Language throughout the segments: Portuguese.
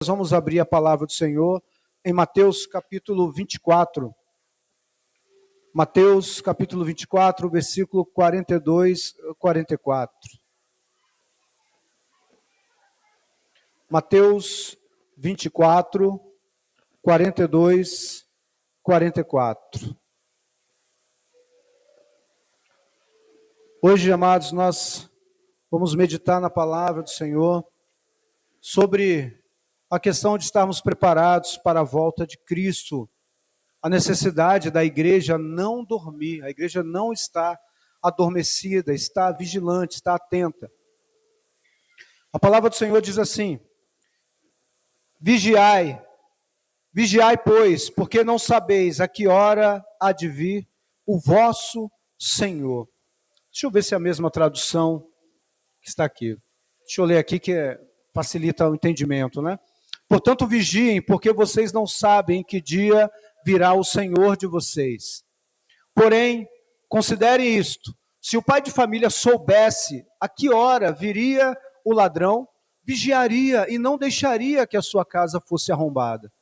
Nós vamos abrir a palavra do Senhor em Mateus capítulo 24. Mateus capítulo 24, versículo 42 e 44. Mateus 24, 42, 44. Hoje, amados, nós vamos meditar na palavra do Senhor sobre a questão de estarmos preparados para a volta de Cristo, a necessidade da igreja não dormir, a igreja não está adormecida, está vigilante, está atenta. A palavra do Senhor diz assim: vigiai, pois, porque não sabeis a que hora há de vir o vosso Senhor. Deixa eu ver se é a mesma tradução que está aqui. Deixa eu ler aqui que facilita o entendimento, né? Portanto, vigiem, porque vocês não sabem em que dia virá o Senhor de vocês. Porém, considerem isto: se o pai de família soubesse a que hora viria o ladrão, vigiaria e não deixaria que a sua casa fosse arrombada.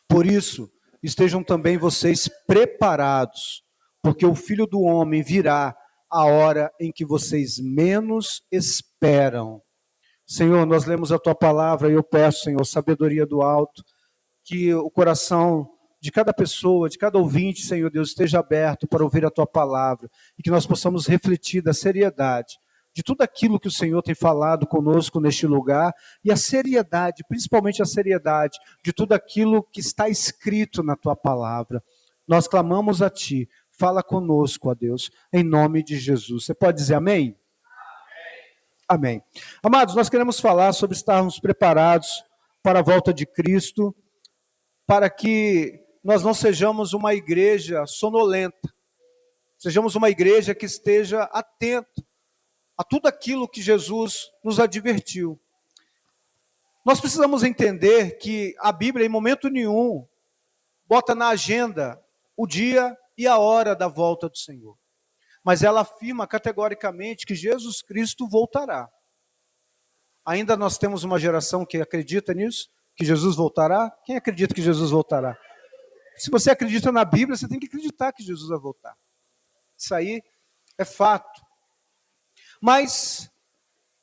Por isso, estejam também vocês preparados, porque o Filho do Homem virá a hora em que vocês menos esperam. Senhor, nós lemos a Tua palavra e eu peço, Senhor, sabedoria do alto, que o coração de cada pessoa, de cada ouvinte, Senhor Deus, esteja aberto para ouvir a Tua palavra e que nós possamos refletir da seriedade de tudo aquilo que o Senhor tem falado conosco neste lugar e a seriedade, principalmente a seriedade de tudo aquilo que está escrito na Tua palavra. Nós clamamos a Ti, fala conosco, ó Deus, em nome de Jesus. Você pode dizer amém? Amém. Amados, nós queremos falar sobre estarmos preparados para a volta de Cristo, para que nós não sejamos uma igreja sonolenta, sejamos uma igreja que esteja atenta a tudo aquilo que Jesus nos advertiu. Nós precisamos entender que a Bíblia, em momento nenhum, bota na agenda o dia e a hora da volta do Senhor. Mas ela afirma categoricamente que Jesus Cristo voltará. Ainda nós temos uma geração que acredita nisso, que Jesus voltará. Quem acredita que Jesus voltará? Se você acredita na Bíblia, você tem que acreditar que Jesus vai voltar. Isso aí é fato. Mas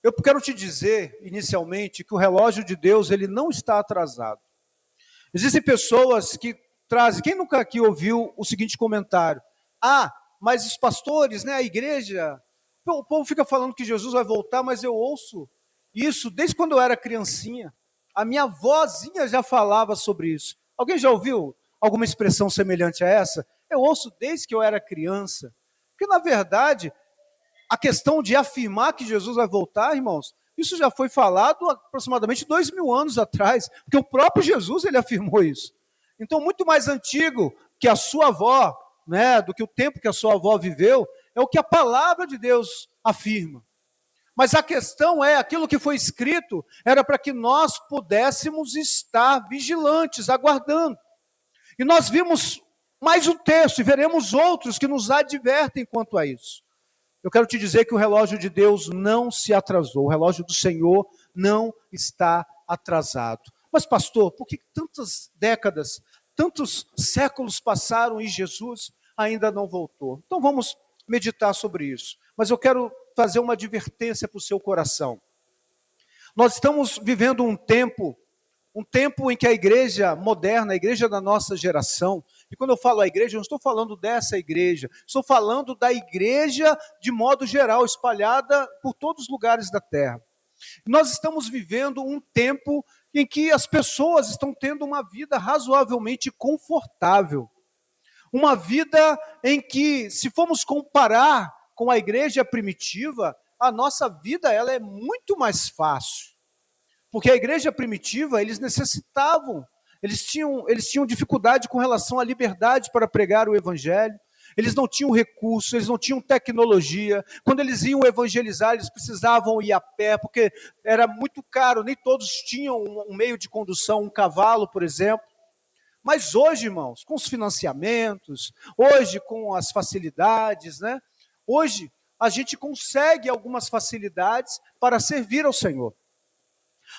eu quero te dizer, inicialmente, que o relógio de Deus ele não está atrasado. Existem pessoas que trazem... Quem nunca aqui ouviu o seguinte comentário? Mas os pastores, né, a igreja... O povo fica falando que Jesus vai voltar, mas eu ouço isso desde quando eu era criancinha. A minha avózinha já falava sobre isso. Alguém já ouviu alguma expressão semelhante a essa? Eu ouço desde que eu era criança. Porque, na verdade, a questão de afirmar que Jesus vai voltar, irmãos, isso já foi falado aproximadamente 2000 anos atrás, porque o próprio Jesus ele afirmou isso. Então, muito mais antigo que a sua avó, né, do que o tempo que a sua avó viveu, é o que a palavra de Deus afirma. Mas a questão é, aquilo que foi escrito era para que nós pudéssemos estar vigilantes, aguardando. E nós vimos mais um texto e veremos outros que nos advertem quanto a isso. Eu quero te dizer que o relógio de Deus não se atrasou, o relógio do Senhor não está atrasado. Mas pastor, por que tantas décadas, tantos séculos passaram e Jesus ainda não voltou? Então vamos meditar sobre isso. Mas eu quero fazer uma advertência para o seu coração. Nós estamos vivendo um tempo em que a igreja moderna, a igreja da nossa geração, e quando eu falo a igreja, eu não estou falando dessa igreja, estou falando da igreja de modo geral, espalhada por todos os lugares da terra. Nós estamos vivendo um tempo em que as pessoas estão tendo uma vida razoavelmente confortável. Uma vida em que, se formos comparar com a igreja primitiva, a nossa vida ela é muito mais fácil. Porque a igreja primitiva, eles necessitavam, eles tinham dificuldade com relação à liberdade para pregar o evangelho, eles não tinham recursos, eles não tinham tecnologia. Quando eles iam evangelizar, eles precisavam ir a pé, porque era muito caro, nem todos tinham um meio de condução, um cavalo, por exemplo. Mas hoje, irmãos, com os financiamentos, hoje com as facilidades, né? Hoje a gente consegue algumas facilidades para servir ao Senhor.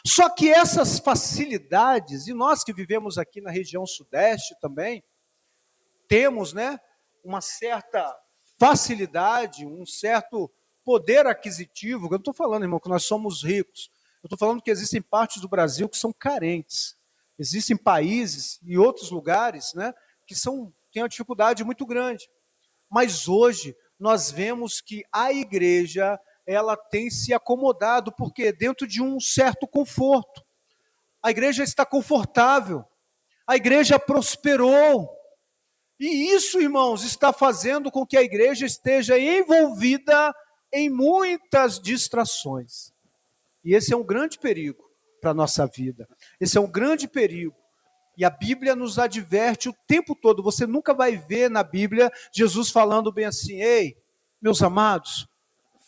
Só que essas facilidades, e nós que vivemos aqui na região sudeste também, temos, né, uma certa facilidade, um certo poder aquisitivo. Eu não estou falando, irmão, que nós somos ricos. Eu estou falando que existem partes do Brasil que são carentes. Existem países e outros lugares, né, que têm uma dificuldade muito grande. Mas hoje nós vemos que a igreja ela tem se acomodado, porque dentro de um certo conforto. A igreja está confortável, a igreja prosperou. E isso, irmãos, está fazendo com que a igreja esteja envolvida em muitas distrações. E esse é um grande perigo para a nossa vida. Esse é um grande perigo. E a Bíblia nos adverte o tempo todo. Você nunca vai ver na Bíblia Jesus falando bem assim: ei, meus amados,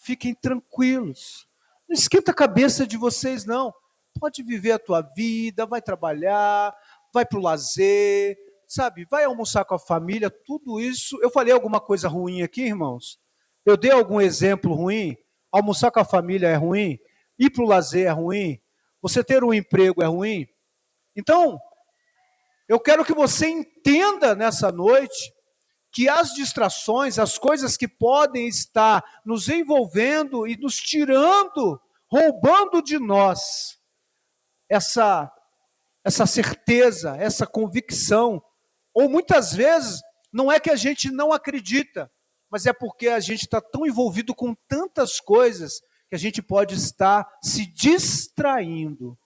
fiquem tranquilos. Não esquenta a cabeça de vocês, não. Pode viver a tua vida, vai trabalhar, vai para o lazer, sabe? Vai almoçar com a família, tudo isso. Eu falei alguma coisa ruim aqui, irmãos? Eu dei algum exemplo ruim? Almoçar com a família é ruim? Ir para o lazer é ruim? Você ter um emprego é ruim? Então, eu quero que você entenda nessa noite que as distrações, as coisas que podem estar nos envolvendo e nos tirando, roubando de nós essa certeza, essa convicção, ou muitas vezes não é que a gente não acredita, mas é porque a gente está tão envolvido com tantas coisas que a gente pode estar se distraindo,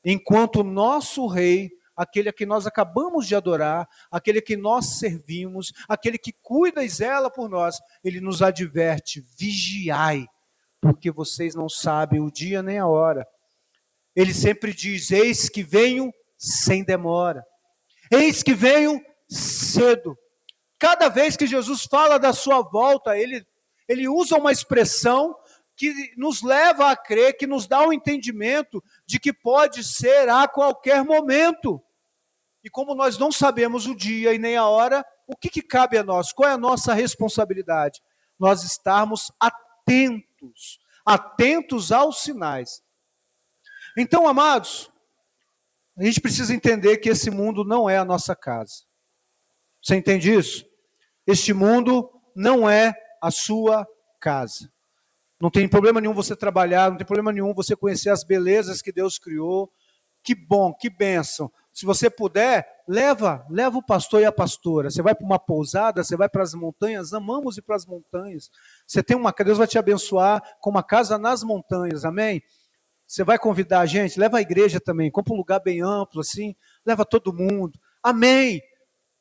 enquanto o nosso rei, aquele a que nós acabamos de adorar, aquele a que nós servimos, aquele que cuida e zela por nós, ele nos adverte: vigiai, porque vocês não sabem o dia nem a hora. Ele sempre diz: eis que venho sem demora, eis que venho cedo. Cada vez que Jesus fala da sua volta, ele usa uma expressão que nos leva a crer, que nos dá o entendimento de que pode ser a qualquer momento. E como nós não sabemos o dia e nem a hora, o que cabe a nós? Qual é a nossa responsabilidade? Nós estarmos atentos, atentos aos sinais. Então, amados, a gente precisa entender que esse mundo não é a nossa casa. Você entende isso? Este mundo não é a sua casa. Não tem problema nenhum você trabalhar, não tem problema nenhum você conhecer as belezas que Deus criou. Que bom, que bênção. Se você puder, leva o pastor e a pastora. Você vai para uma pousada, você vai para as montanhas, amamos ir para as montanhas. Você tem Deus vai te abençoar com uma casa nas montanhas, amém? Você vai convidar a gente, leva a igreja também, compra um lugar bem amplo assim, leva todo mundo, amém?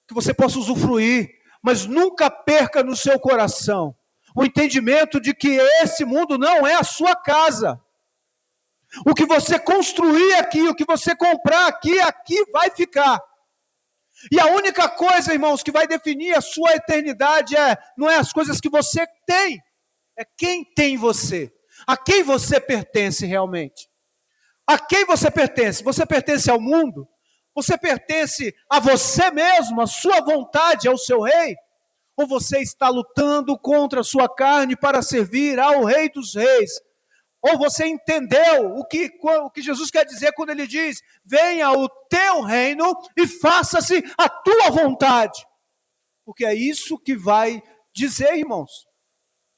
Que você possa usufruir, mas nunca perca no seu coração o entendimento de que esse mundo não é a sua casa. O que você construir aqui, o que você comprar aqui, aqui vai ficar. E a única coisa, irmãos, que vai definir a sua eternidade não é as coisas que você tem, é quem tem você, a quem você pertence realmente. A quem você pertence? Você pertence ao mundo? Você pertence a você mesmo, a sua vontade, ao seu rei? Ou você está lutando contra a sua carne para servir ao Rei dos Reis? Ou você entendeu o que Jesus quer dizer quando ele diz: venha o teu reino e faça-se a tua vontade? Porque é isso que vai dizer, irmãos,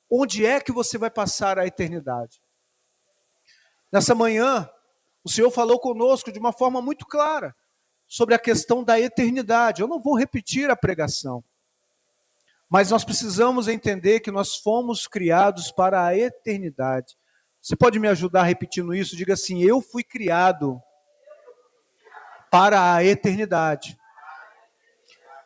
onde é que você vai passar a eternidade. Nessa manhã, o Senhor falou conosco de uma forma muito clara sobre a questão da eternidade. Eu não vou repetir a pregação, mas nós precisamos entender que nós fomos criados para a eternidade. Você pode me ajudar repetindo isso? Diga assim: eu fui criado para a eternidade.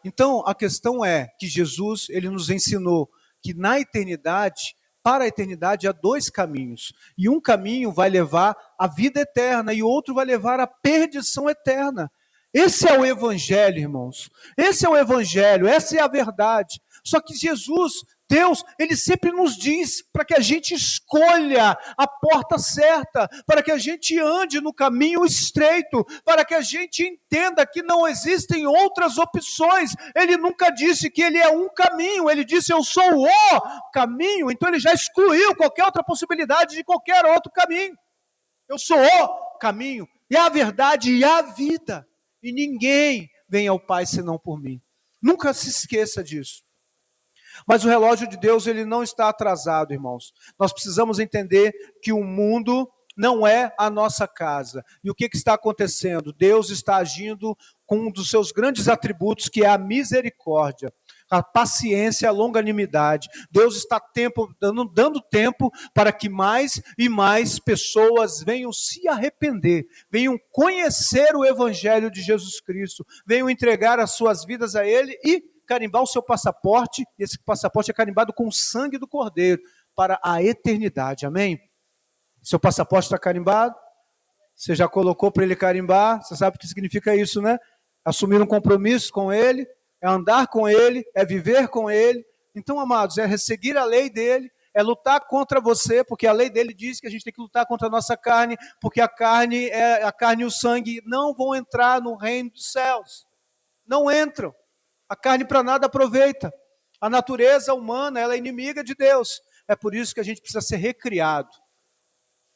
Então, a questão é que Jesus, ele nos ensinou que na eternidade, para a eternidade, há dois caminhos. E um caminho vai levar à vida eterna e outro vai levar à perdição eterna. Esse é o evangelho, irmãos. Esse é o evangelho, essa é a verdade. Só que Jesus, Deus, ele sempre nos diz para que a gente escolha a porta certa, para que a gente ande no caminho estreito, para que a gente entenda que não existem outras opções. Ele nunca disse que ele é um caminho, ele disse: eu sou o caminho. Então ele já excluiu qualquer outra possibilidade de qualquer outro caminho. Eu sou o caminho, e a verdade e a vida. E ninguém vem ao Pai senão por mim. Nunca se esqueça disso. Mas o relógio de Deus, ele não está atrasado, irmãos. Nós precisamos entender que o mundo não é a nossa casa. E o que está acontecendo? Deus está agindo com um dos seus grandes atributos, que é a misericórdia, a paciência, a longanimidade. Deus está dando tempo para que mais e mais pessoas venham se arrepender, venham conhecer o Evangelho de Jesus Cristo, venham entregar as suas vidas a Ele e carimbar o seu passaporte, e esse passaporte é carimbado com o sangue do Cordeiro, para a eternidade, amém? Seu passaporte está carimbado, você já colocou para ele carimbar, você sabe o que significa isso, né? Assumir um compromisso com ele, é andar com ele, é viver com ele. Então, amados, é seguir a lei dele, é lutar contra você, porque a lei dele diz que a gente tem que lutar contra a nossa carne, porque a carne e o sangue não vão entrar no reino dos céus, não entram. A carne para nada aproveita. A natureza humana, ela é inimiga de Deus. É por isso que a gente precisa ser recriado.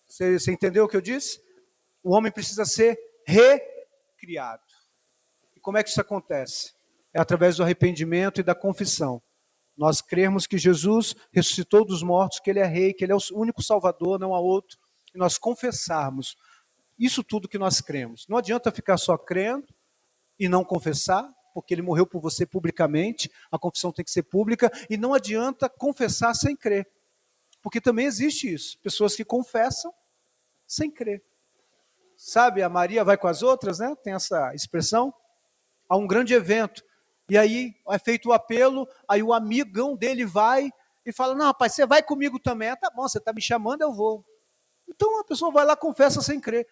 Você entendeu o que eu disse? O homem precisa ser recriado. E como é que isso acontece? É através do arrependimento e da confissão. Nós cremos que Jesus ressuscitou dos mortos, que Ele é rei, que Ele é o único Salvador, não há outro. E nós confessarmos isso tudo que nós cremos. Não adianta ficar só crendo e não confessar, porque Ele morreu por você publicamente, a confissão tem que ser pública, e não adianta confessar sem crer. Porque também existe isso, pessoas que confessam sem crer. Sabe, a Maria vai com as outras, né? Tem essa expressão. Há um grande evento, e aí é feito o apelo, aí o amigão dele vai e fala, não, rapaz, você vai comigo também. Ah, tá bom, você está me chamando, eu vou. Então a pessoa vai lá, confessa sem crer.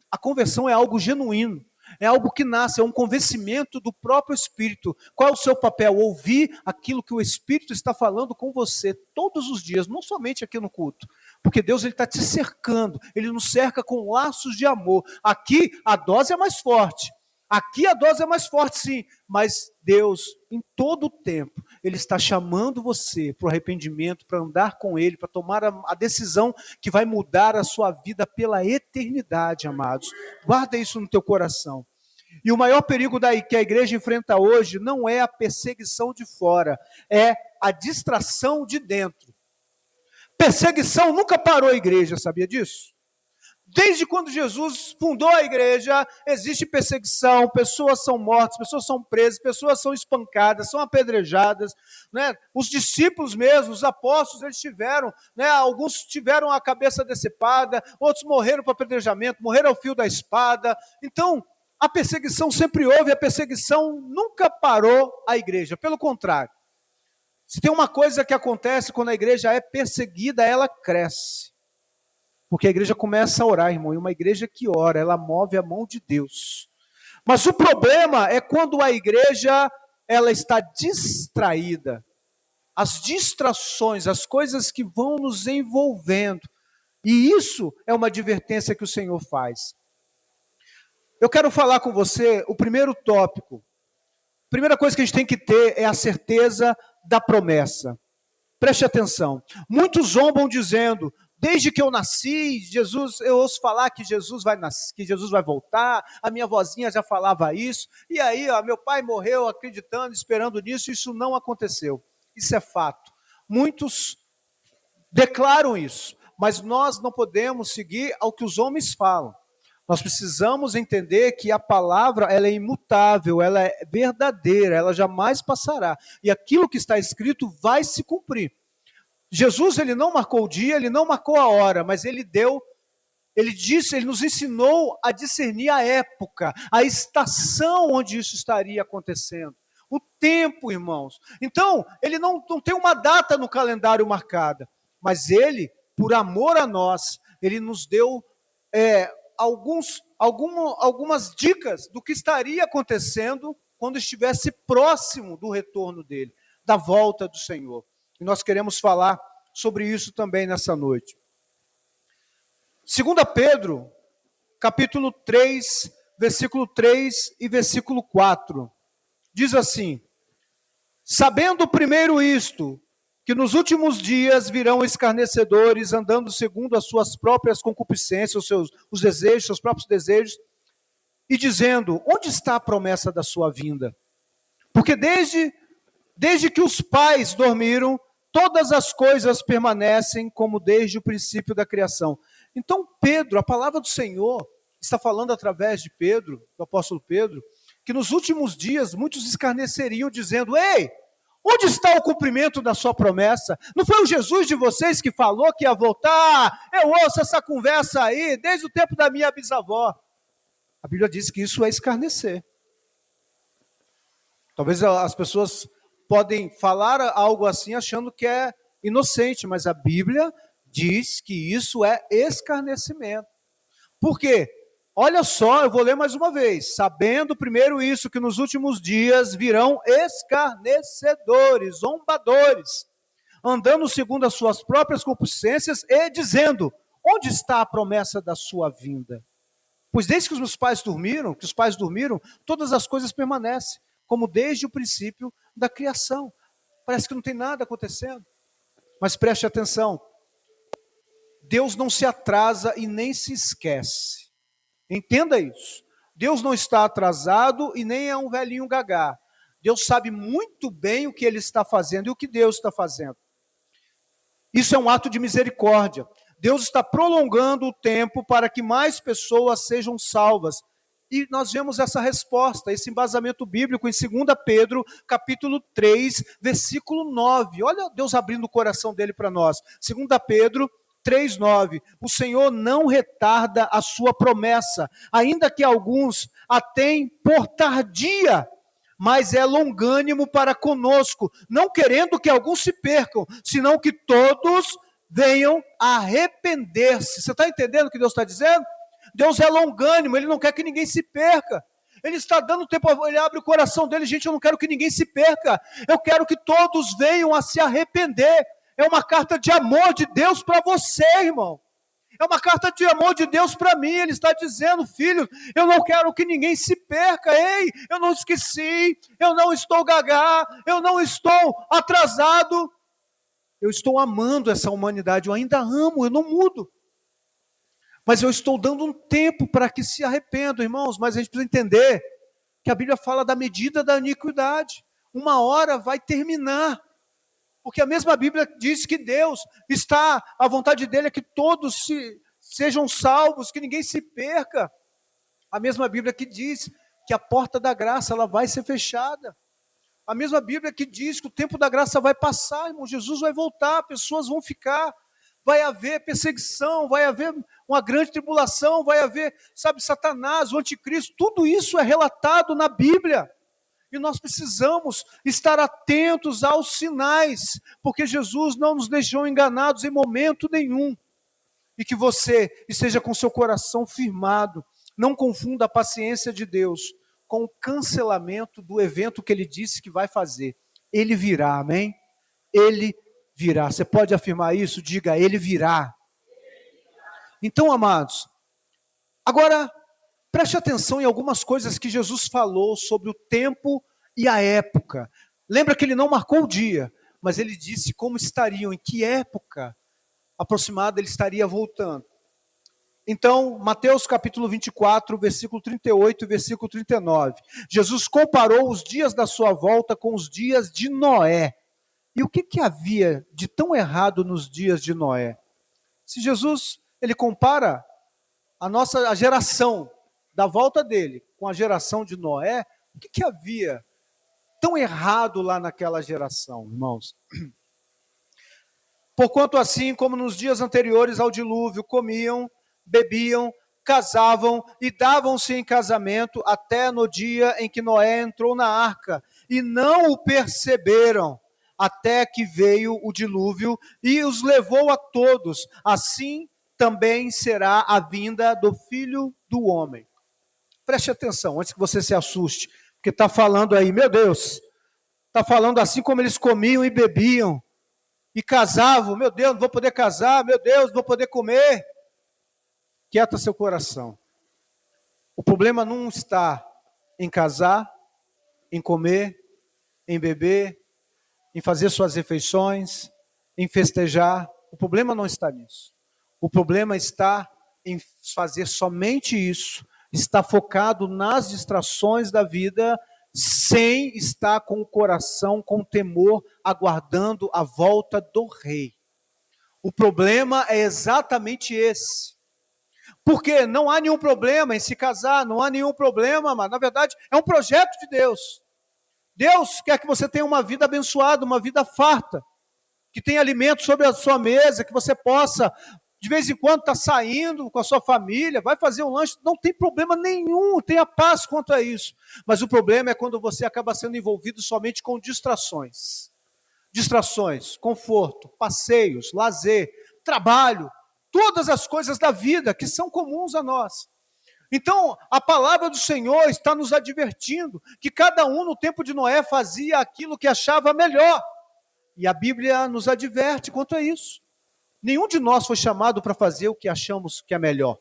A conversão é algo genuíno, é algo que nasce, é um convencimento do próprio Espírito. Qual é o seu papel? Ouvir aquilo que o Espírito está falando com você todos os dias, não somente aqui no culto. Porque Deus está te cercando, Ele nos cerca com laços de amor. Aqui a dose é mais forte. Aqui a dose é mais forte, sim, mas Deus, em todo o tempo, Ele está chamando você para o arrependimento, para andar com Ele, para tomar a decisão que vai mudar a sua vida pela eternidade, amados. Guarda isso no teu coração. E o maior perigo que a igreja enfrenta hoje não é a perseguição de fora, é a distração de dentro. Perseguição nunca parou a igreja, sabia disso? Desde quando Jesus fundou a igreja, existe perseguição, pessoas são mortas, pessoas são presas, pessoas são espancadas, são apedrejadas, né? Os discípulos mesmo, os apóstolos, eles tiveram, né? Alguns tiveram a cabeça decepada, outros morreram para apedrejamento, morreram ao fio da espada. Então, a perseguição sempre houve, a perseguição nunca parou a igreja, pelo contrário. Se tem uma coisa que acontece quando a igreja é perseguida, ela cresce. Porque a igreja começa a orar, irmão, e uma igreja que ora, ela move a mão de Deus. Mas o problema é quando a igreja, ela está distraída. As distrações, as coisas que vão nos envolvendo. E isso é uma advertência que o Senhor faz. Eu quero falar com você o primeiro tópico. A primeira coisa que a gente tem que ter é a certeza da promessa. Preste atenção. Muitos zombam dizendo, desde que eu nasci, eu ouço falar que Jesus vai nascer, que Jesus vai voltar, a minha vozinha já falava isso, e aí, meu pai morreu acreditando, esperando nisso, isso não aconteceu. Isso é fato. Muitos declaram isso, mas nós não podemos seguir ao que os homens falam. Nós precisamos entender que a palavra, ela é imutável, ela é verdadeira, ela jamais passará. E aquilo que está escrito vai se cumprir. Jesus, ele não marcou o dia, ele não marcou a hora, mas ele disse, ele nos ensinou a discernir a época, a estação onde isso estaria acontecendo. O tempo, irmãos. Então, ele não tem uma data no calendário marcada, mas ele, por amor a nós, ele nos deu algumas dicas do que estaria acontecendo quando estivesse próximo do retorno dele, da volta do Senhor. E nós queremos falar sobre isso também nessa noite. 2 Pedro, capítulo 3, versículo 3 e versículo 4. Diz assim, sabendo primeiro isto, que nos últimos dias virão escarnecedores, andando segundo as suas próprias concupiscências, os desejos, seus próprios desejos, e dizendo: onde está a promessa da sua vinda? Porque desde que os pais dormiram, todas as coisas permanecem como desde o princípio da criação. Então Pedro, a palavra do Senhor, está falando através de Pedro, do apóstolo Pedro, que nos últimos dias muitos escarneceriam, dizendo: ei, onde está o cumprimento da sua promessa? Não foi o Jesus de vocês que falou que ia voltar? Eu ouço essa conversa aí desde o tempo da minha bisavó. A Bíblia diz que isso é escarnecer. Talvez as pessoas podem falar algo assim achando que é inocente, mas a Bíblia diz que isso é escarnecimento. Por quê? Olha só, eu vou ler mais uma vez. Sabendo primeiro isso, que nos últimos dias virão escarnecedores, zombadores, andando segundo as suas próprias concupiscências e dizendo: onde está a promessa da sua vinda? Pois desde que os pais dormiram, todas as coisas permanecem, como desde o princípio da criação. Parece que não tem nada acontecendo. Mas preste atenção. Deus não se atrasa e nem se esquece. Entenda isso. Deus não está atrasado e nem é um velhinho gagá. Deus sabe muito bem o que Ele está fazendo e o que Deus está fazendo. Isso é um ato de misericórdia. Deus está prolongando o tempo para que mais pessoas sejam salvas. E nós vemos essa resposta, esse embasamento bíblico em 2 Pedro, capítulo 3, versículo 9. Olha Deus abrindo o coração dele para nós. 2 Pedro 3:9. O Senhor não retarda a sua promessa, ainda que alguns a tenham por tardia, mas é longânimo para conosco, não querendo que alguns se percam, senão que todos venham a arrepender-se. Você está entendendo o que Deus está dizendo? Deus é longânimo, Ele não quer que ninguém se perca. Ele está dando tempo, Ele abre o coração dele: gente, eu não quero que ninguém se perca, eu quero que todos venham a se arrepender. É uma carta de amor de Deus para você, irmão. É uma carta de amor de Deus para mim. Ele está dizendo: filho, eu não quero que ninguém se perca. Ei, eu não esqueci, eu não estou gagá, eu não estou atrasado. Eu estou amando essa humanidade, eu ainda amo, eu não mudo. Mas eu estou dando um tempo para que se arrependam, irmãos. Mas a gente precisa entender que a Bíblia fala da medida da iniquidade. Uma hora vai terminar. Porque a mesma Bíblia diz que Deus está, a vontade dele é que todos sejam salvos, que ninguém se perca. A mesma Bíblia que diz que a porta da graça ela vai ser fechada. A mesma Bíblia que diz que o tempo da graça vai passar, irmão. Jesus vai voltar, pessoas vão ficar, vai haver perseguição, vai haver uma grande tribulação, vai haver, Satanás, o anticristo, tudo isso é relatado na Bíblia. E nós precisamos estar atentos aos sinais, porque Jesus não nos deixou enganados em momento nenhum. E que você esteja com seu coração firmado. Não confunda a paciência de Deus com o cancelamento do evento que Ele disse que vai fazer. Ele virá, amém? Ele virá. Você pode afirmar isso? Diga: Ele virá. Então, amados, agora preste atenção em algumas coisas que Jesus falou sobre o tempo e a época. Lembra que Ele não marcou o dia, mas Ele disse como estariam, em que época aproximada Ele estaria voltando. Então, Mateus capítulo 24, versículo 38 e versículo 39. Jesus comparou os dias da sua volta com os dias de Noé. E o que havia de tão errado nos dias de Noé? Se Jesus, ele compara a geração da volta dele com a geração de Noé, o que havia tão errado lá naquela geração, irmãos? Porquanto assim como nos dias anteriores ao dilúvio, comiam, bebiam, casavam e davam-se em casamento até no dia em que Noé entrou na arca, e não o perceberam, até que veio o dilúvio e os levou a todos. Assim também será a vinda do Filho do Homem. Preste atenção, antes que você se assuste, porque está falando aí, meu Deus, está falando assim como eles comiam e bebiam, e casavam, meu Deus, não vou poder casar, meu Deus, não vou poder comer. Quieta seu coração. O problema não está em casar, em comer, em beber, em fazer suas refeições, em festejar. O problema não está nisso. O problema está em fazer somente isso, está focado nas distrações da vida, sem estar com o coração, com temor, aguardando a volta do rei. O problema é exatamente esse. Porque não há nenhum problema em se casar, não há nenhum problema, mas na verdade é um projeto de Deus. Deus quer que você tenha uma vida abençoada, uma vida farta, que tenha alimento sobre a sua mesa, que você possa, de vez em quando, estar saindo com a sua família, vai fazer um lanche, não tem problema nenhum, tenha paz quanto a isso. Mas o problema é quando você acaba sendo envolvido somente com distrações. Distrações, conforto, passeios, lazer, trabalho, todas as coisas da vida que são comuns a nós. Então, a palavra do Senhor está nos advertindo que cada um no tempo de Noé fazia aquilo que achava melhor. E a Bíblia nos adverte quanto a isso. Nenhum de nós foi chamado para fazer o que achamos que é melhor.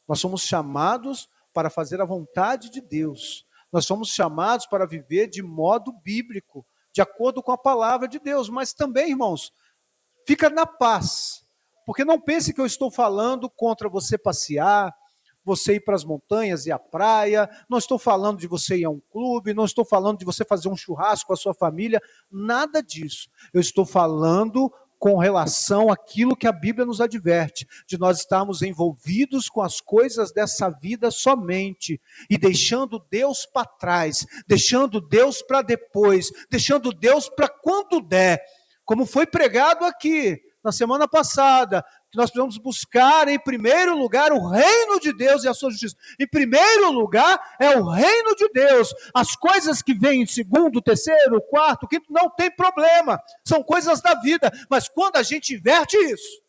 Nós somos chamados para fazer a vontade de Deus. Nós somos chamados para viver de modo bíblico, de acordo com a palavra de Deus. Mas também, irmãos, fica na paz. Porque não pense que eu estou falando contra você passear, você ir para as montanhas e à praia, não estou falando de você ir a um clube, não estou falando de você fazer um churrasco com a sua família, nada disso. Eu estou falando com relação àquilo que a Bíblia nos adverte, de nós estarmos envolvidos com as coisas dessa vida somente, e deixando Deus para trás, deixando Deus para depois, deixando Deus para quando der, como foi pregado aqui na semana passada, que nós precisamos buscar em primeiro lugar o reino de Deus e a sua justiça. Em primeiro lugar é o reino de Deus. As coisas que vêm em segundo, terceiro, quarto, quinto, não tem problema. São coisas da vida. Mas quando a gente inverte isso,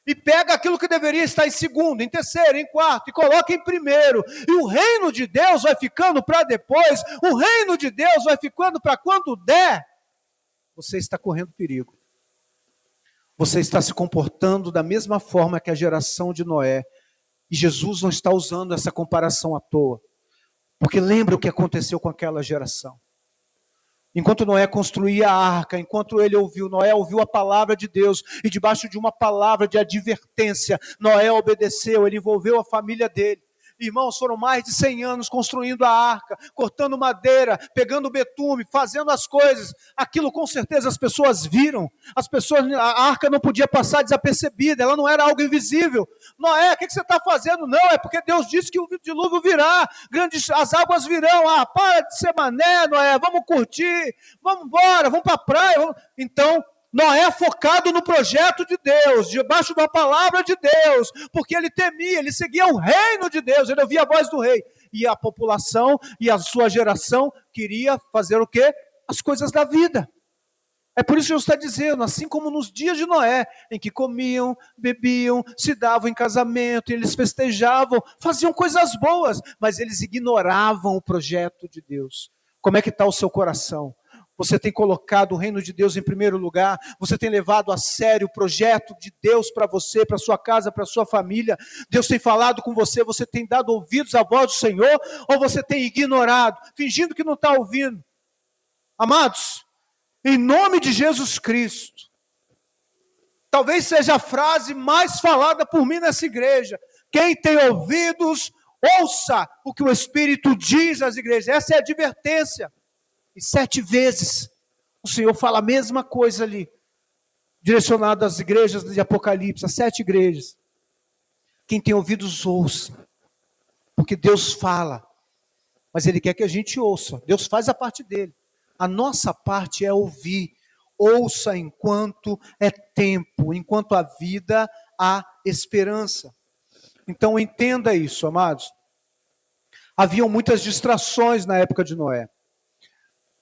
e pega aquilo que deveria estar em segundo, em terceiro, em quarto, e coloca em primeiro, e o reino de Deus vai ficando para depois, o reino de Deus vai ficando para quando der, você está correndo perigo. Você está se comportando da mesma forma que a geração de Noé. E Jesus não está usando essa comparação à toa. Porque lembra o que aconteceu com aquela geração. Enquanto Noé construía a arca, enquanto Noé ouviu a palavra de Deus, e debaixo de uma palavra de advertência, Noé obedeceu, ele envolveu a família dele. Irmãos, foram mais de 100 anos construindo a arca, cortando madeira, pegando betume, fazendo as coisas. Aquilo com certeza as pessoas viram. A arca não podia passar desapercebida, ela não era algo invisível. Noé, o que você está fazendo? Não, é porque Deus disse que o dilúvio virá, as águas virão. Para de ser mané, Noé, vamos curtir, vamos embora, vamos para a praia. Então, Noé focado no projeto de Deus, debaixo da palavra de Deus, porque ele temia, ele seguia o reino de Deus, ele ouvia a voz do rei, e a população e a sua geração queria fazer o quê? As coisas da vida. É por isso que Deus está dizendo, assim como nos dias de Noé, em que comiam, bebiam, se davam em casamento, eles festejavam, faziam coisas boas, mas eles ignoravam o projeto de Deus. Como é que está o seu coração? Você tem colocado o reino de Deus em primeiro lugar? Você tem levado a sério o projeto de Deus para você, para sua casa, para sua família? Deus tem falado com você, você tem dado ouvidos à voz do Senhor? Ou você tem ignorado, fingindo que não está ouvindo? Amados, em nome de Jesus Cristo, talvez seja a frase mais falada por mim nessa igreja: quem tem ouvidos, ouça o que o Espírito diz às igrejas. Essa é a advertência. E 7 vezes o Senhor fala a mesma coisa ali, direcionado às igrejas de Apocalipse, às 7 igrejas. Quem tem ouvidos, ouça, porque Deus fala, mas Ele quer que a gente ouça. Deus faz a parte dele, a nossa parte é ouvir. Ouça enquanto é tempo, enquanto há vida, há esperança. Então entenda isso, amados. Haviam muitas distrações na época de Noé.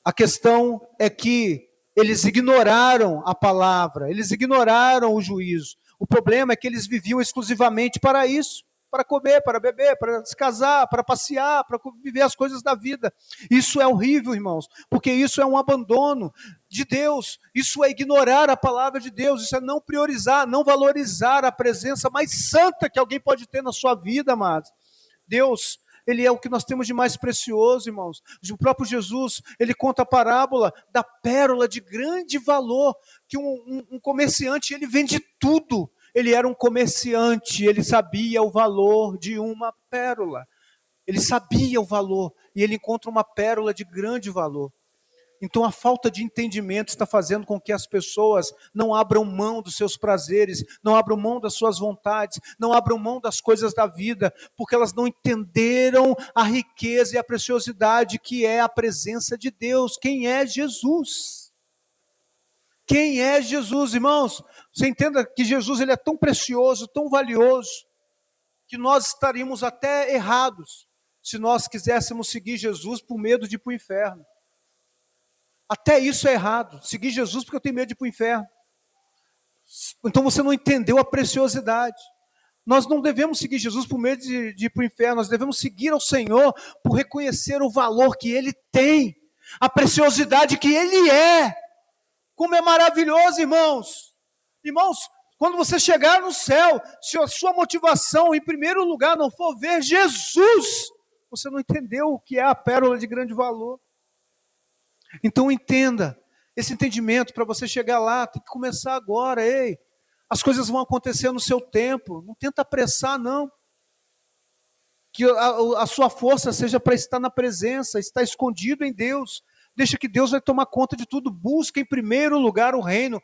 A questão é que eles ignoraram a palavra, eles ignoraram o juízo. O problema é que eles viviam exclusivamente para isso, para comer, para beber, para se casar, para passear, para viver as coisas da vida. Isso é horrível, irmãos, porque isso é um abandono de Deus, isso é ignorar a palavra de Deus, isso é não priorizar, não valorizar a presença mais santa que alguém pode ter na sua vida, amados. Deus ele é o que nós temos de mais precioso, irmãos. O próprio Jesus, ele conta a parábola da pérola de grande valor, que um comerciante, ele vende tudo. Ele era um comerciante, ele sabia o valor de uma pérola. Ele sabia o valor, e ele encontra uma pérola de grande valor. Então a falta de entendimento está fazendo com que as pessoas não abram mão dos seus prazeres, não abram mão das suas vontades, não abram mão das coisas da vida, porque elas não entenderam a riqueza e a preciosidade que é a presença de Deus. Quem é Jesus? Quem é Jesus, irmãos? Você entenda que Jesus, ele é tão precioso, tão valioso, que nós estaríamos até errados se nós quiséssemos seguir Jesus por medo de ir para o inferno. Até isso é errado, seguir Jesus porque eu tenho medo de ir para o inferno. Então você não entendeu a preciosidade. Nós não devemos seguir Jesus por medo de ir para o inferno, nós devemos seguir ao Senhor por reconhecer o valor que Ele tem, a preciosidade que Ele é. Como é maravilhoso, irmãos. Irmãos, quando você chegar no céu, se a sua motivação, em primeiro lugar, não for ver Jesus, você não entendeu o que é a pérola de grande valor. Então entenda, esse entendimento para você chegar lá, tem que começar agora, ei. As coisas vão acontecer no seu tempo, não tenta apressar não. Que a sua força seja para estar na presença, estar escondido em Deus. Deixa que Deus vai tomar conta de tudo, busca em primeiro lugar o reino.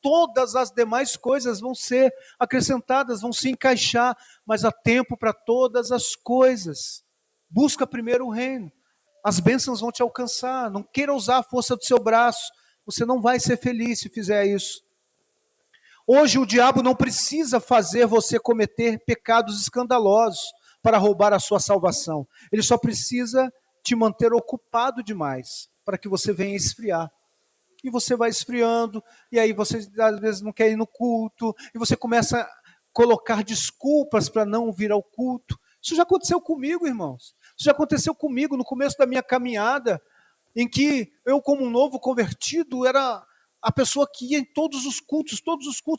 Todas as demais coisas vão ser acrescentadas, vão se encaixar, mas há tempo para todas as coisas. Busca primeiro o reino. As bênçãos vão te alcançar. Não queira usar a força do seu braço. Você não vai ser feliz se fizer isso. Hoje o diabo não precisa fazer você cometer pecados escandalosos para roubar a sua salvação. Ele só precisa te manter ocupado demais para que você venha esfriar. E você vai esfriando, e aí você às vezes não quer ir no culto, e você começa a colocar desculpas para não vir ao culto. Isso já aconteceu comigo, irmãos. Isso já aconteceu comigo no começo da minha caminhada, em que eu, como um novo convertido, era a pessoa que ia em todos os cultos,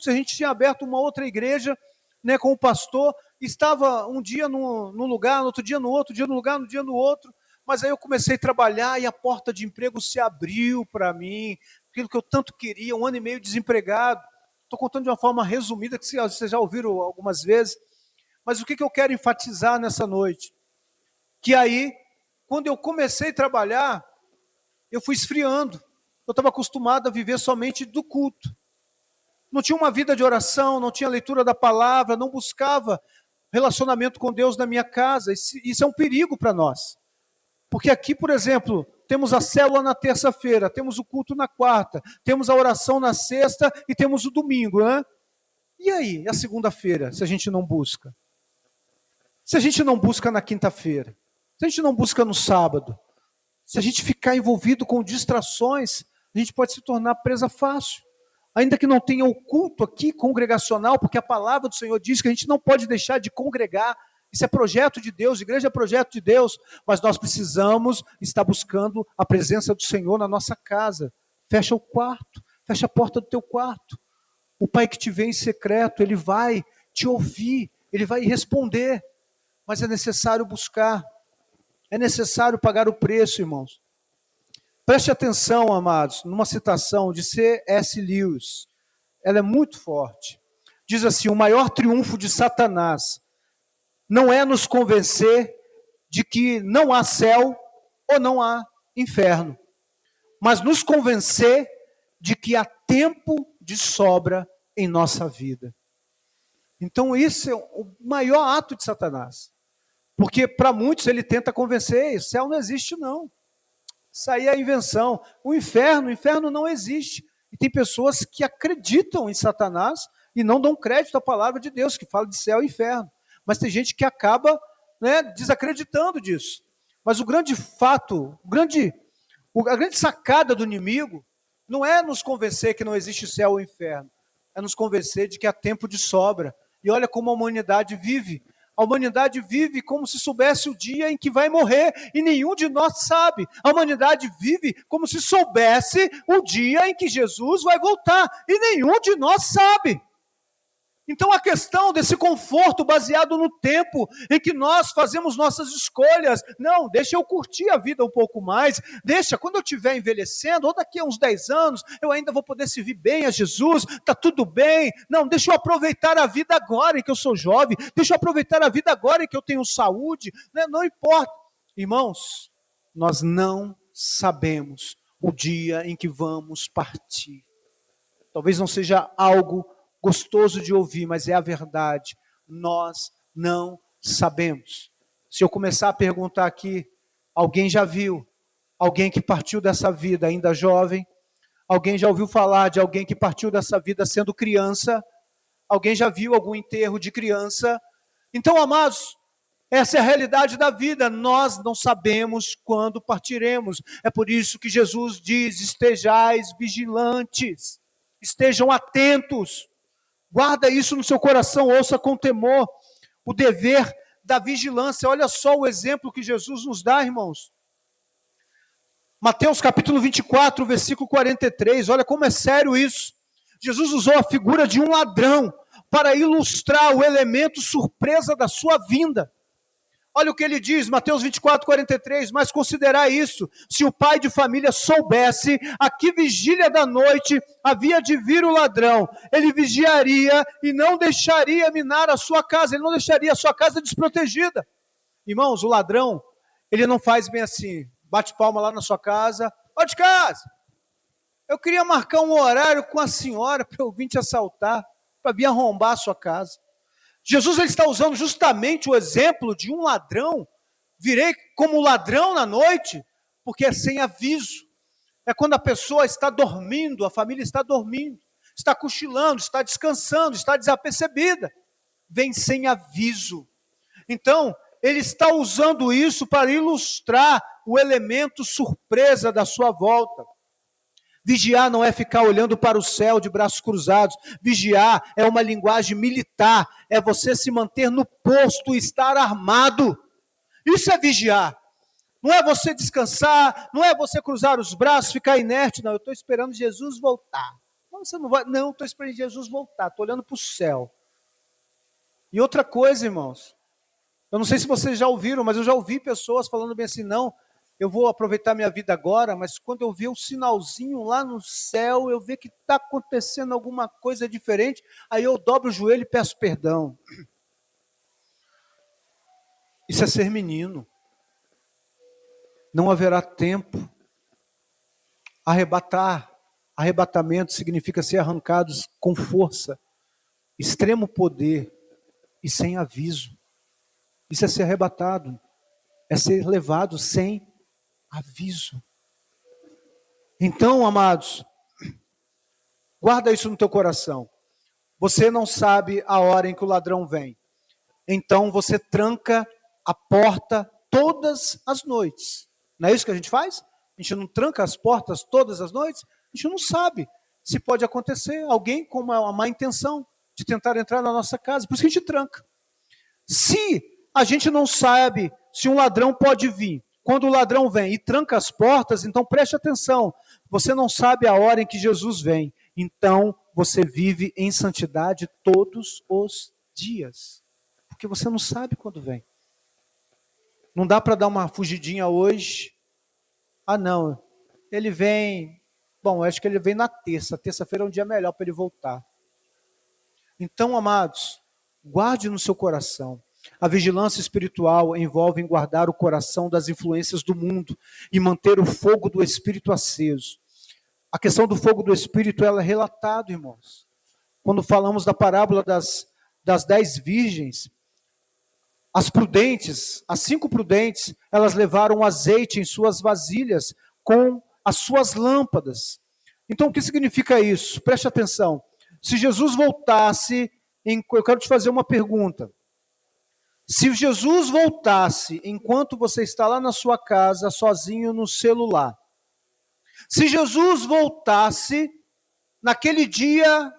a gente tinha aberto uma outra igreja, né, com o pastor, estava um dia num lugar, no outro dia no outro, dia no lugar, no dia no outro, mas aí eu comecei a trabalhar e a porta de emprego se abriu para mim, aquilo que eu tanto queria, 1 ano e meio desempregado. Estou contando de uma forma resumida, que vocês já ouviram algumas vezes, mas o que eu quero enfatizar nessa noite? Que aí, quando eu comecei a trabalhar, eu fui esfriando. Eu estava acostumado a viver somente do culto. Não tinha uma vida de oração, não tinha leitura da palavra, não buscava relacionamento com Deus na minha casa. Isso é um perigo para nós. Porque aqui, por exemplo, temos a célula na terça-feira, temos o culto na quarta, temos a oração na sexta e temos o domingo, né? E aí, a segunda-feira, se a gente não busca? Se a gente não busca na quinta-feira? Se a gente não busca no sábado? Se a gente ficar envolvido com distrações, a gente pode se tornar presa fácil. Ainda que não tenha o culto aqui congregacional, porque a palavra do Senhor diz que a gente não pode deixar de congregar. Isso é projeto de Deus, igreja é projeto de Deus, mas nós precisamos estar buscando a presença do Senhor na nossa casa. Fecha o quarto, fecha a porta do teu quarto. O Pai que te vê em secreto, Ele vai te ouvir, Ele vai responder, mas é necessário buscar, é necessário pagar o preço, irmãos. Preste atenção, amados, numa citação de C.S. Lewis, ela é muito forte. Diz assim: o maior triunfo de Satanás não é nos convencer de que não há céu ou não há inferno, mas nos convencer de que há tempo de sobra em nossa vida. Então esse é o maior ato de Satanás, porque para muitos ele tenta convencer: o céu não existe não, isso aí é invenção, o inferno não existe. E tem pessoas que acreditam em Satanás e não dão crédito à palavra de Deus, que fala de céu e inferno. Mas tem gente que acaba, né, desacreditando disso. Mas o grande fato, a grande sacada do inimigo não é nos convencer que não existe céu ou inferno, é nos convencer de que há tempo de sobra. E olha como a humanidade vive. A humanidade vive como se soubesse o dia em que vai morrer, e nenhum de nós sabe. A humanidade vive como se soubesse o dia em que Jesus vai voltar, e nenhum de nós sabe. Então a questão desse conforto baseado no tempo em que nós fazemos nossas escolhas, não, deixa eu curtir a vida um pouco mais, deixa, quando eu estiver envelhecendo, ou daqui a uns 10 anos, eu ainda vou poder servir bem a Jesus, está tudo bem, não, deixa eu aproveitar a vida agora em que eu sou jovem, deixa eu aproveitar a vida agora em que eu tenho saúde, né? Não importa. Irmãos, nós não sabemos o dia em que vamos partir. Talvez não seja algo gostoso de ouvir, mas é a verdade. Nós não sabemos. Se eu começar a perguntar aqui, alguém já viu alguém que partiu dessa vida ainda jovem? Alguém já ouviu falar de alguém que partiu dessa vida sendo criança? Alguém já viu algum enterro de criança? Então, amados, essa é a realidade da vida. Nós não sabemos quando partiremos. É por isso que Jesus diz: estejais vigilantes, estejam atentos. Guarda isso no seu coração, ouça com temor o dever da vigilância. Olha só o exemplo que Jesus nos dá, irmãos. Mateus capítulo 24, versículo 43, olha como é sério isso. Jesus usou a figura de um ladrão para ilustrar o elemento surpresa da sua vinda. Olha o que ele diz, Mateus 24, 43, mas considerai isso, se o pai de família soubesse a que vigília da noite havia de vir o ladrão, ele vigiaria e não deixaria minar a sua casa, ele não deixaria a sua casa desprotegida. Irmãos, o ladrão, ele não faz bem assim, bate palma lá na sua casa, ó de casa, eu queria marcar um horário com a senhora para eu vir te assaltar, para vir arrombar a sua casa. Jesus ele está usando justamente o exemplo de um ladrão. Virei como ladrão na noite, porque é sem aviso. É quando a pessoa está dormindo, a família está dormindo, está cochilando, está descansando, está desapercebida. Vem sem aviso. Então, ele está usando isso para ilustrar o elemento surpresa da sua volta. Vigiar não é ficar olhando para o céu de braços cruzados. Vigiar é uma linguagem militar. É você se manter no posto, estar armado. Isso é vigiar. Não é você descansar, não é você cruzar os braços, ficar inerte. Não, eu estou esperando Jesus voltar. Não, você não vai. Não, estou esperando Jesus voltar. Estou olhando para o céu. E outra coisa, irmãos. Eu não sei se vocês já ouviram, mas eu já ouvi pessoas falando bem assim, não, eu vou aproveitar minha vida agora, mas quando eu ver o sinalzinho lá no céu, eu ver que está acontecendo alguma coisa diferente, aí eu dobro o joelho e peço perdão. Isso é ser menino. Não haverá tempo. Arrebatamento significa ser arrancados com força, extremo poder e sem aviso. Isso é ser arrebatado, é ser levado sem aviso. Então, amados, guarda isso no teu coração. Você não sabe a hora em que o ladrão vem. Então você tranca a porta todas as noites. Não é isso que a gente faz? A gente não tranca as portas todas as noites? A gente não sabe se pode acontecer alguém com uma má intenção de tentar entrar na nossa casa. Por isso que a gente tranca. Se a gente não sabe se um ladrão pode vir, quando o ladrão vem e tranca as portas, então preste atenção. Você não sabe a hora em que Jesus vem. Então você vive em santidade todos os dias. Porque você não sabe quando vem. Não dá para dar uma fugidinha hoje. Ah, não. Ele vem. Bom, acho que ele vem na terça. Terça-feira é um dia melhor para ele voltar. Então, amados, guarde no seu coração. A vigilância espiritual envolve em guardar o coração das influências do mundo e manter o fogo do Espírito aceso. A questão do fogo do Espírito ela é relatada, irmãos. Quando falamos da parábola das 10 virgens, as prudentes, as 5 prudentes, elas levaram azeite em suas vasilhas com as suas lâmpadas. Então, o que significa isso? Preste atenção. Se Jesus voltasse, eu quero te fazer uma pergunta. Se Jesus voltasse enquanto você está lá na sua casa, sozinho no celular, se Jesus voltasse naquele dia,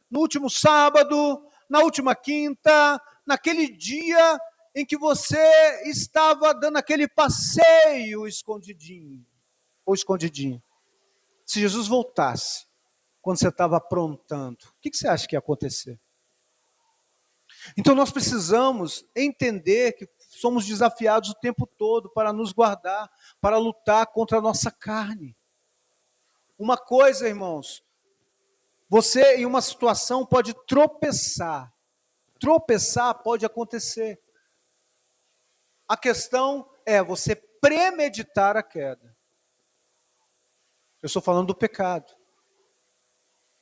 no último sábado, na última quinta, naquele dia em que você estava dando aquele passeio escondidinho, ou escondidinho, se Jesus voltasse, quando você estava aprontando, o que você acha que ia acontecer? Então nós precisamos entender que somos desafiados o tempo todo para nos guardar, para lutar contra a nossa carne. Uma coisa, irmãos, você em uma situação pode tropeçar. Tropeçar pode acontecer. A questão é você premeditar a queda. Eu estou falando do pecado.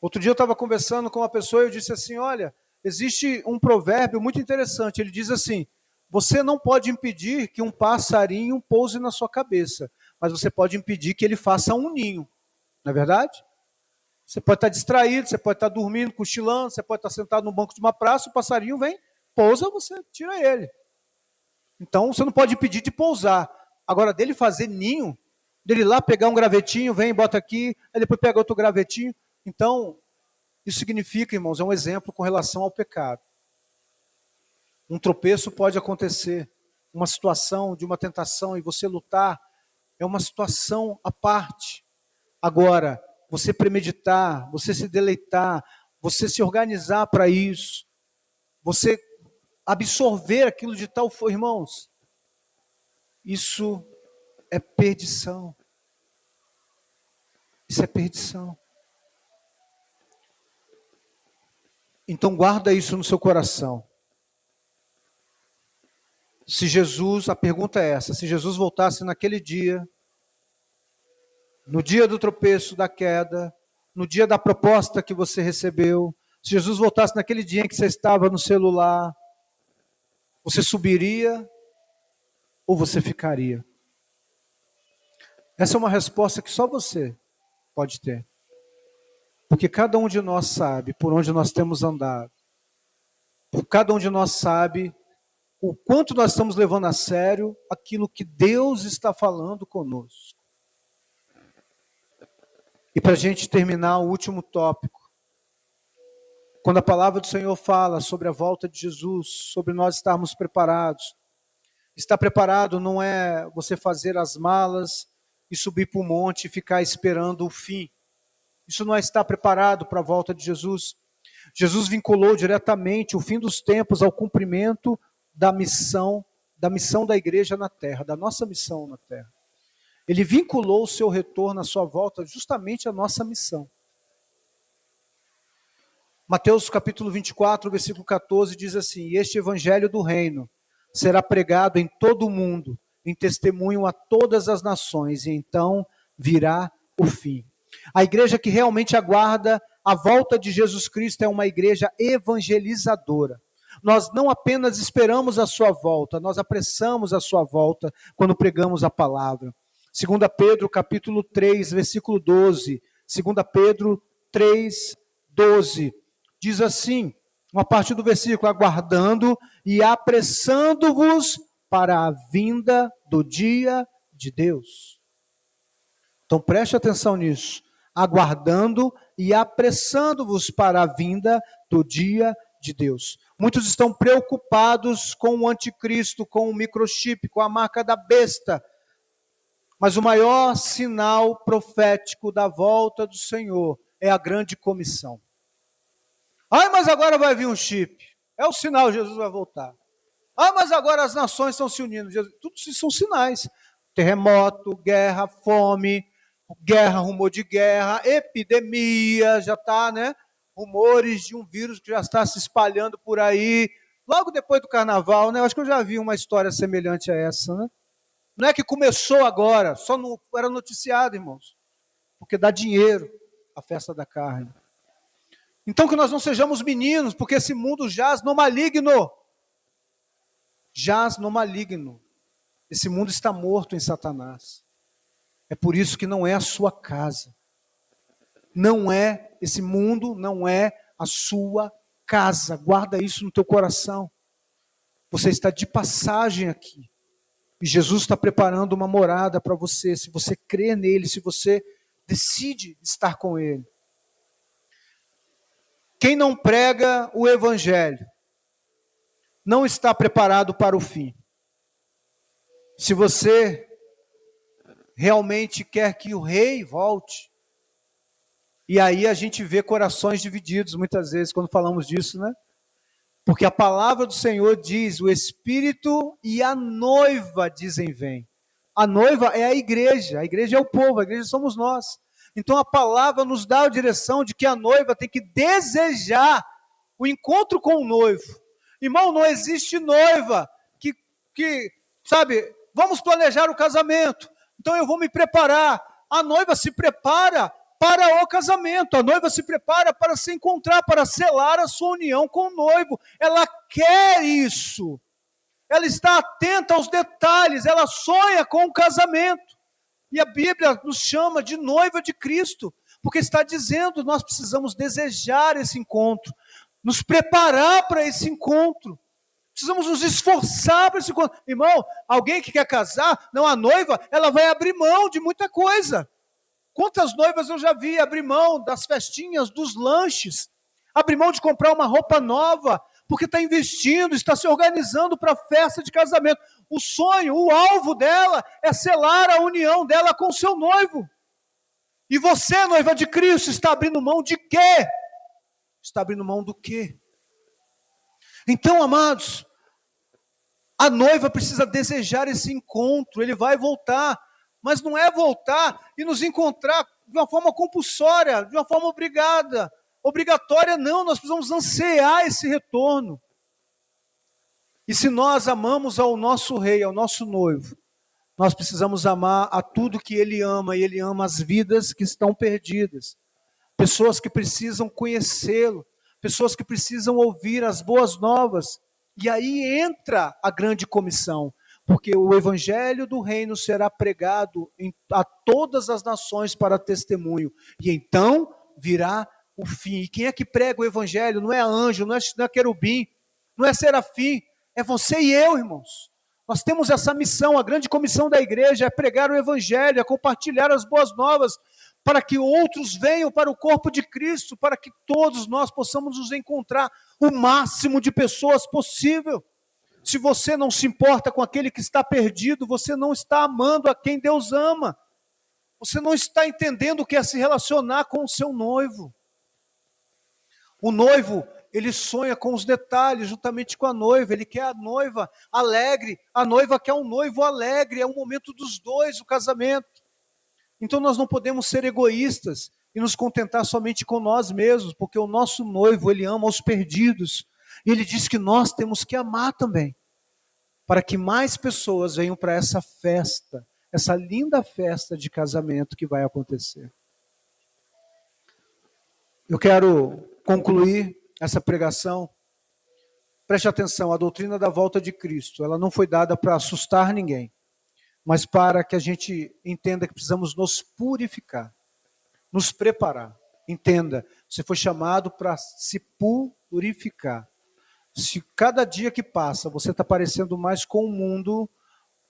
Outro dia eu estava conversando com uma pessoa e eu disse assim, olha, existe um provérbio muito interessante. Ele diz assim, você não pode impedir que um passarinho pouse na sua cabeça, mas você pode impedir que ele faça um ninho. Não é verdade? Você pode estar distraído, você pode estar dormindo, cochilando, você pode estar sentado no banco de uma praça, o passarinho vem, pousa, você tira ele. Então, você não pode impedir de pousar. Agora, dele fazer ninho, dele ir lá pegar um gravetinho, vem, bota aqui, aí depois pega outro gravetinho. Então, isso significa, irmãos, é um exemplo com relação ao pecado. Um tropeço pode acontecer, uma situação de uma tentação e você lutar, é uma situação à parte. Agora, você premeditar, você se deleitar, você se organizar para isso, você absorver aquilo de tal forma, irmãos, isso é perdição. Isso é perdição. Então guarda isso no seu coração. Se Jesus, a pergunta é essa, se Jesus voltasse naquele dia, no dia do tropeço, da queda, no dia da proposta que você recebeu, se Jesus voltasse naquele dia em que você estava no celular, você subiria ou você ficaria? Essa é uma resposta que só você pode ter. Porque cada um de nós sabe por onde nós temos andado. Cada um de nós sabe o quanto nós estamos levando a sério aquilo que Deus está falando conosco. E para a gente terminar o último tópico, quando a palavra do Senhor fala sobre a volta de Jesus, sobre nós estarmos preparados, estar preparado não é você fazer as malas e subir para o monte e ficar esperando o fim. Isso não é estar preparado para a volta de Jesus. Jesus vinculou diretamente o fim dos tempos ao cumprimento da missão da igreja na terra, da nossa missão na terra. Ele vinculou o seu retorno, a sua volta, justamente à nossa missão. Mateus capítulo 24, versículo 14, diz assim, este evangelho do reino será pregado em todo o mundo, em testemunho a todas as nações, e então virá o fim. A igreja que realmente aguarda a volta de Jesus Cristo é uma igreja evangelizadora. Nós não apenas esperamos a sua volta, nós apressamos a sua volta quando pregamos a palavra. 2 Pedro capítulo 3, versículo 12. 2 Pedro 3, 12. Diz assim, uma parte do versículo, aguardando e apressando-vos para a vinda do dia de Deus. Então preste atenção nisso. Aguardando e apressando-vos para a vinda do dia de Deus. Muitos estão preocupados com o anticristo, com o microchip, com a marca da besta. Mas o maior sinal profético da volta do Senhor é a grande comissão. Ai, mas agora vai vir um chip. É o sinal, Jesus vai voltar. Ah, mas agora as nações estão se unindo. Tudo isso são sinais. Terremoto, guerra, fome, guerra, rumor de guerra, epidemia, já está, né? Rumores de um vírus que já está se espalhando por aí. Logo depois do carnaval, né? Eu acho que eu já vi uma história semelhante a essa, né? Não é que começou agora, só não era noticiado, irmãos. Porque dá dinheiro a festa da carne. Então que nós não sejamos meninos, porque esse mundo jaz no maligno. Jaz no maligno. Esse mundo está morto em Satanás. É por isso que não é a sua casa. Não é, esse mundo não é a sua casa. Guarda isso no teu coração. Você está de passagem aqui. E Jesus está preparando uma morada para você, se você crê nele, se você decide estar com ele. Quem não prega o evangelho não está preparado para o fim. Se você realmente quer que o rei volte, e aí a gente vê corações divididos muitas vezes quando falamos disso, né? Porque a palavra do Senhor diz, o Espírito e a noiva dizem vem. A noiva é a igreja é o povo, a igreja somos nós. Então a palavra nos dá a direção de que a noiva tem que desejar o encontro com o noivo. Irmão, não existe noiva que sabe, vamos planejar o casamento, então eu vou me preparar. A noiva se prepara para o casamento, a noiva se prepara para se encontrar, para selar a sua união com o noivo. Ela quer isso, ela está atenta aos detalhes, ela sonha com o casamento. E a Bíblia nos chama de noiva de Cristo, porque está dizendo, nós precisamos desejar esse encontro, nos preparar para esse encontro. Precisamos nos esforçar para esse encontro. Irmão, alguém que quer casar, não, a noiva, ela vai abrir mão de muita coisa. Quantas noivas eu já vi abrir mão das festinhas, dos lanches, abrir mão de comprar uma roupa nova, porque está investindo, está se organizando para a festa de casamento. O sonho, o alvo dela é selar a união dela com o seu noivo. E você, noiva de Cristo, está abrindo mão de quê? Está abrindo mão do quê? Então, amados, a noiva precisa desejar esse encontro, ele vai voltar, mas não é voltar e nos encontrar de uma forma compulsória, de uma forma obrigatória não, nós precisamos ansiar esse retorno. E se nós amamos ao nosso rei, ao nosso noivo, nós precisamos amar a tudo que ele ama, e ele ama as vidas que estão perdidas, pessoas que precisam conhecê-lo, pessoas que precisam ouvir as boas novas. E aí entra a grande comissão, porque o evangelho do reino será pregado a todas as nações para testemunho, e então virá o fim. E quem é que prega o evangelho? Não é anjo, não é querubim, não é serafim, é você e eu, irmãos. Nós temos essa missão, a grande comissão da igreja é pregar o evangelho, é compartilhar as boas novas, para que outros venham para o corpo de Cristo, para que todos nós possamos nos encontrar o máximo de pessoas possível. Se você não se importa com aquele que está perdido, você não está amando a quem Deus ama. Você não está entendendo o que é se relacionar com o seu noivo. O noivo, ele sonha com os detalhes, juntamente com a noiva, ele quer a noiva alegre, a noiva quer um noivo alegre, é um momento dos dois, o casamento. Então nós não podemos ser egoístas e nos contentar somente com nós mesmos, porque o nosso noivo, ele ama os perdidos, e ele diz que nós temos que amar também, para que mais pessoas venham para essa festa, essa linda festa de casamento que vai acontecer. Eu quero concluir essa pregação. Preste atenção, a doutrina da volta de Cristo, ela não foi dada para assustar ninguém, mas para que a gente entenda que precisamos nos purificar, nos preparar. Entenda, você foi chamado para se purificar. Se cada dia que passa você está parecendo mais com o mundo,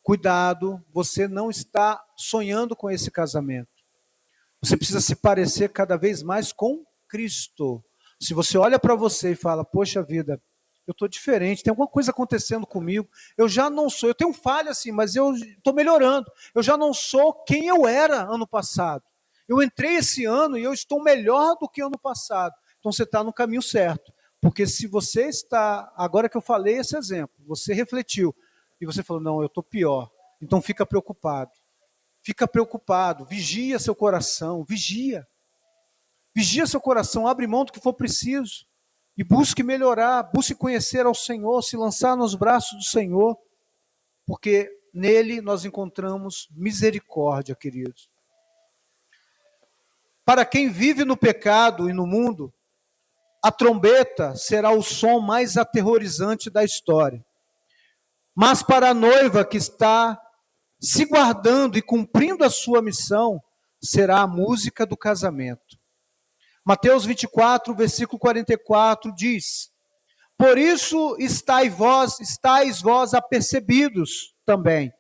cuidado, você não está sonhando com esse casamento. Você precisa se parecer cada vez mais com Cristo. Se você olha para você e fala, poxa vida, eu estou diferente, tem alguma coisa acontecendo comigo, eu já não sou, eu tenho falha assim, mas eu estou melhorando, eu já não sou quem eu era ano passado. Eu entrei esse ano e eu estou melhor do que ano passado. Então você está no caminho certo. Porque se você está, agora que eu falei esse exemplo, você refletiu e você falou, não, eu estou pior. Então fica preocupado. Fica preocupado, vigia seu coração, vigia. Vigia seu coração, abre mão do que for preciso. E busque melhorar, busque conhecer ao Senhor, se lançar nos braços do Senhor. Porque nele nós encontramos misericórdia, queridos. Para quem vive no pecado e no mundo, a trombeta será o som mais aterrorizante da história. Mas para a noiva que está se guardando e cumprindo a sua missão, será a música do casamento. Mateus 24, versículo 44 diz: por isso estáis vós apercebidos também,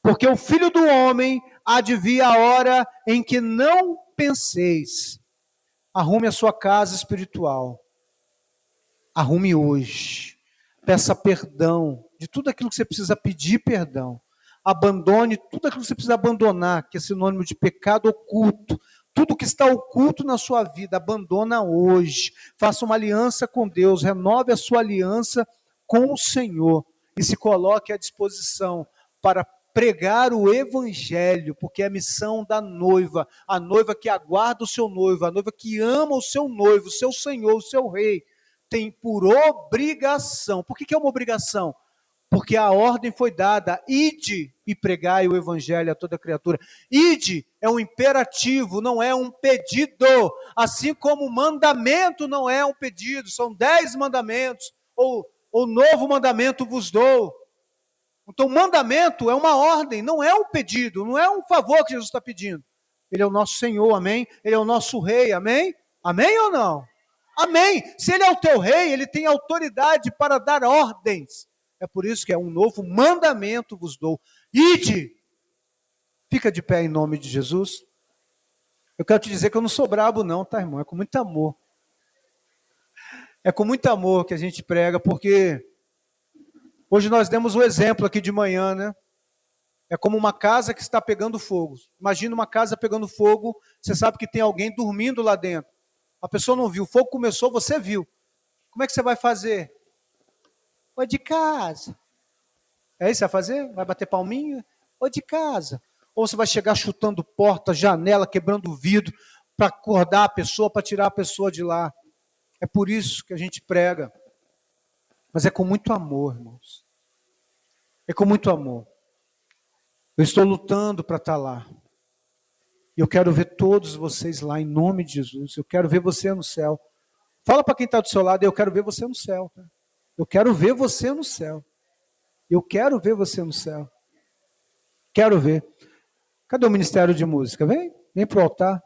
porque o Filho do Homem há de vir a hora em que não penseis. Arrume a sua casa espiritual. Arrume hoje. Peça perdão de tudo aquilo que você precisa pedir perdão. Abandone tudo aquilo que você precisa abandonar, que é sinônimo de pecado oculto. Tudo que está oculto na sua vida, abandona hoje. Faça uma aliança com Deus, renove a sua aliança com o Senhor e se coloque à disposição para pregar o evangelho, porque é a missão da noiva, a noiva que aguarda o seu noivo, a noiva que ama o seu noivo, o seu Senhor, o seu rei, tem por obrigação. Por que é uma obrigação? Porque a ordem foi dada: ide e pregai o evangelho a toda criatura. Ide é um imperativo, não é um pedido. Assim como o mandamento não é um pedido, são 10 mandamentos, ou novo mandamento vos dou. Então, mandamento é uma ordem, não é um pedido, não é um favor que Jesus está pedindo. Ele é o nosso Senhor, amém? Ele é o nosso rei, amém? Amém ou não? Amém. Se ele é o teu rei, ele tem autoridade para dar ordens. É por isso que é um novo mandamento vos dou. Ide. Fica de pé em nome de Jesus. Eu quero te dizer que eu não sou brabo não, tá, irmão? É com muito amor. É com muito amor que a gente prega, porque hoje nós demos o exemplo aqui de manhã, né? É como uma casa que está pegando fogo. Imagina uma casa pegando fogo, você sabe que tem alguém dormindo lá dentro. A pessoa não viu, o fogo começou, você viu. Como é que você vai fazer? Vai de casa. É isso que você vai fazer? Vai bater palminha? Ou de casa. Ou você vai chegar chutando porta, janela, quebrando vidro, para acordar a pessoa, para tirar a pessoa de lá. É por isso que a gente prega. Mas é com muito amor, irmãos. É com muito amor. Eu estou lutando para estar lá. E eu quero ver todos vocês lá, em nome de Jesus. Eu quero ver você no céu. Fala para quem está do seu lado, eu quero ver você no céu. Tá? Eu quero ver você no céu. Eu quero ver você no céu. Quero ver. Cadê o Ministério de Música? Vem para o altar.